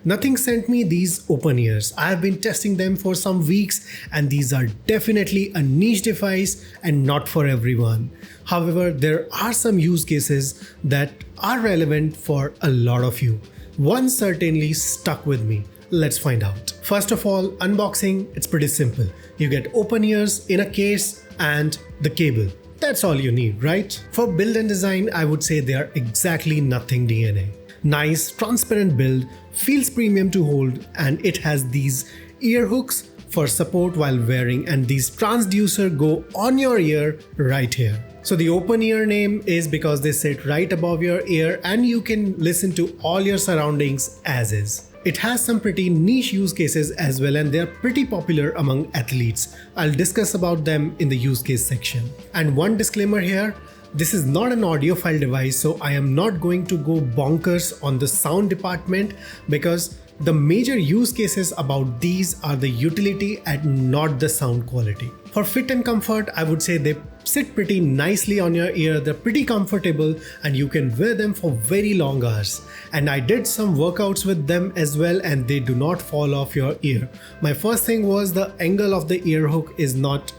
Nothing sent me these open ears. I have been testing them for some weeks and these are definitely a niche device and not for everyone. However, there are some use cases that are relevant for a lot of you. One certainly stuck with me. Let's find out. First of all, unboxing, it's pretty simple. You get open ears in a case and the cable. That's all you need, right? For build and design, I would say they are exactly nothing DNA. Nice, transparent build, feels premium to hold, and it has these ear hooks for support while wearing, and these transducer go on your ear right here. So the open ear name is because they sit right above your ear and you can listen to all your surroundings as is. It has some pretty niche use cases as well and they're pretty popular among athletes. I'll discuss about them in the use case section. And one disclaimer here, this is not an audiophile device, so I am not going to go bonkers on the sound department because the major use cases about these are the utility and not the sound quality. For fit and comfort, I would say they sit pretty nicely on your ear, they're pretty comfortable and you can wear them for very long hours. And I did some workouts with them as well and they do not fall off your ear. My first thing was the angle of the ear hook is not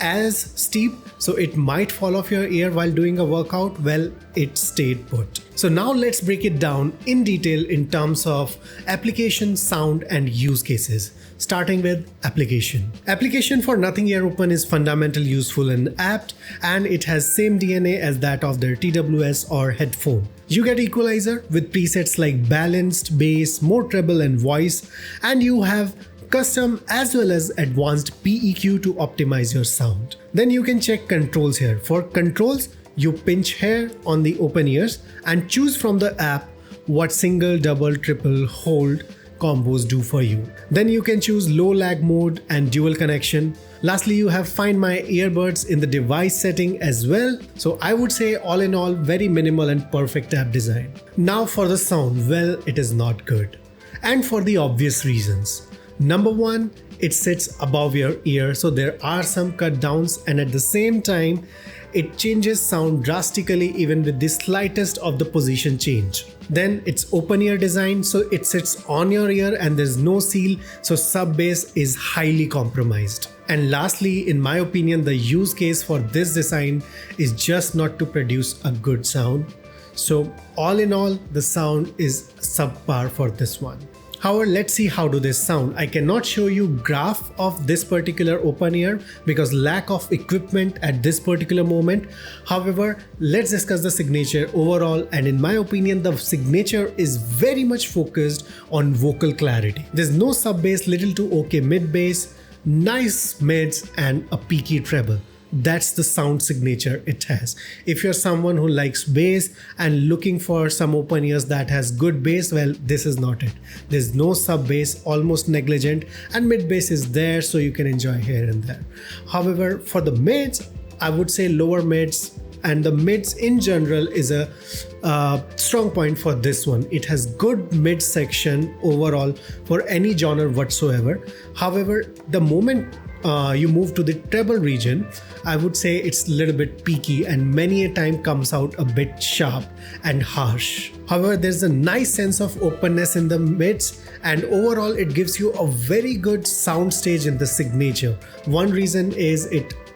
as steep, so it might fall off your ear while doing a workout. Well, it stayed put. So now let's break it down in detail in terms of application, sound and use cases. Starting with application. Application for Nothing Ear Open is fundamental, useful and apt, and it has same DNA as that of their TWS or headphone. You get equalizer with presets like balanced, bass, more treble and voice, and you have custom as well as advanced PEQ to optimize your sound. Then you can check controls here. For controls, you pinch here on the open ears and choose from the app what single, double, triple, hold combos do for you. Then you can choose low lag mode and dual connection. Lastly, you have Find My Earbuds in the device setting as well. So I would say all in all, very minimal and perfect app design. Now for the sound, well, it is not good. And for the obvious reasons. Number one, it sits above your ear, so there are some cut downs, and at the same time, it changes sound drastically even with the slightest of the position change. Then it's open ear design, so it sits on your ear and there's no seal, so sub bass is highly compromised. And lastly, in my opinion, the use case for this design is just not to produce a good sound. So all in all, the sound is subpar for this one. However, let's see how do they sound. I cannot show you graph of this particular open ear because lack of equipment at this particular moment. However, let's discuss the signature overall, and in my opinion, the signature is very much focused on vocal clarity. There's no sub bass, little to okay mid bass, nice mids and a peaky treble. That's the sound signature it has. If you're someone who likes bass and looking for some open ears that has good bass, well, this is not it. There's no sub bass, almost negligent, and mid bass is there so you can enjoy here and there. However, for the mids, I would say lower mids, and the mids in general is a strong point for this one. It has good mid section overall for any genre whatsoever. However, the moment you move to the treble region, I would say it's a little bit peaky and many a time comes out a bit sharp and harsh. However, there's a nice sense of openness in the mids and overall it gives you a very good sound stage in the signature. One reason is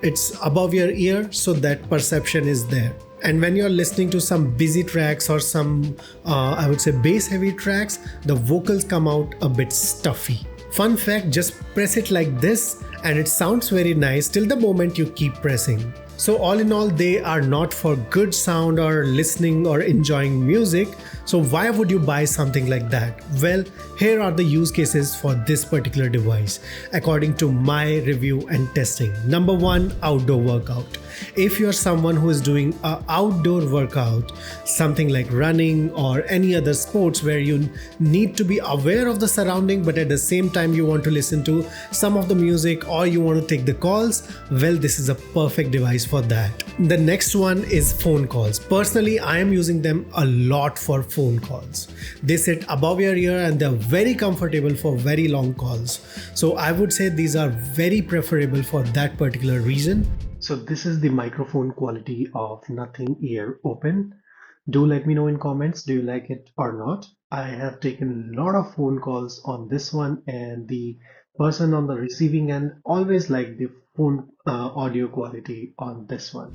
it's above your ear, so that perception is there. And when you're listening to some busy tracks or some I would say bass heavy tracks, the vocals come out a bit stuffy. Fun fact, just press it like this and it sounds very nice till the moment you keep pressing. So all in all, they are not for good sound or listening or enjoying music. So why would you buy something like that? Well, here are the use cases for this particular device according to my review and testing. Number one, outdoor workout. If you're someone who is doing an outdoor workout, something like running or any other sports where you need to be aware of the surrounding but at the same time you want to listen to some of the music or you want to take the calls, well, this is a perfect device for that. The next one is phone calls. Personally, I am using them a lot for phone calls. They sit above your ear and they're very comfortable for very long calls. So I would say these are very preferable for that particular reason. So this is the microphone quality of Nothing Ear Open. Do let me know in comments, do you like it or not? I have taken a lot of phone calls on this one, and the person on the receiving end always liked the phone audio quality on this one.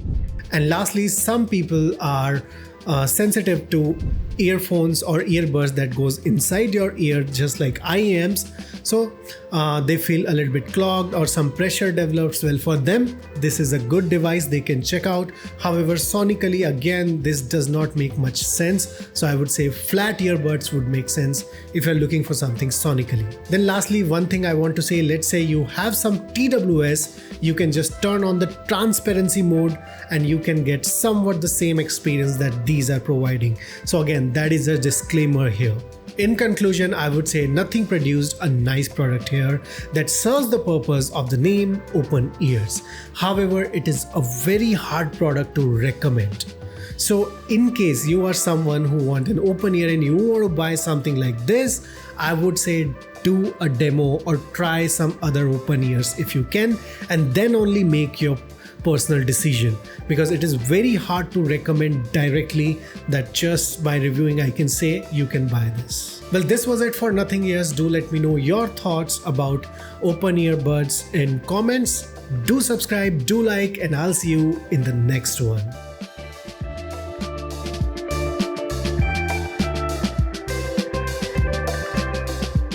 And lastly, some people are sensitive to earphones or earbuds that goes inside your ear, just like I am. So they feel a little bit clogged or some pressure develops. Well, for them, this is a good device they can check out. However, sonically, again, this does not make much sense. So I would say flat earbuds would make sense if you're looking for something sonically. Then lastly, one thing I want to say, let's say you have some TWS, you can just turn on the transparency mode and you can get somewhat the same experience that these are providing. So again, that is a disclaimer here. In conclusion, I would say Nothing produced a nice product here that serves the purpose of the name Open Ears. However, it is a very hard product to recommend. So in case you are someone who want an open ear and you want to buy something like this, I would say do a demo or try some other open ears if you can, and then only make your personal decision, because it is very hard to recommend directly that just by reviewing I can say you can buy this. Well, this was it for Nothing Ears. Do let me know your thoughts about open earbuds in comments. Do subscribe, do like, and I'll see you in the next one.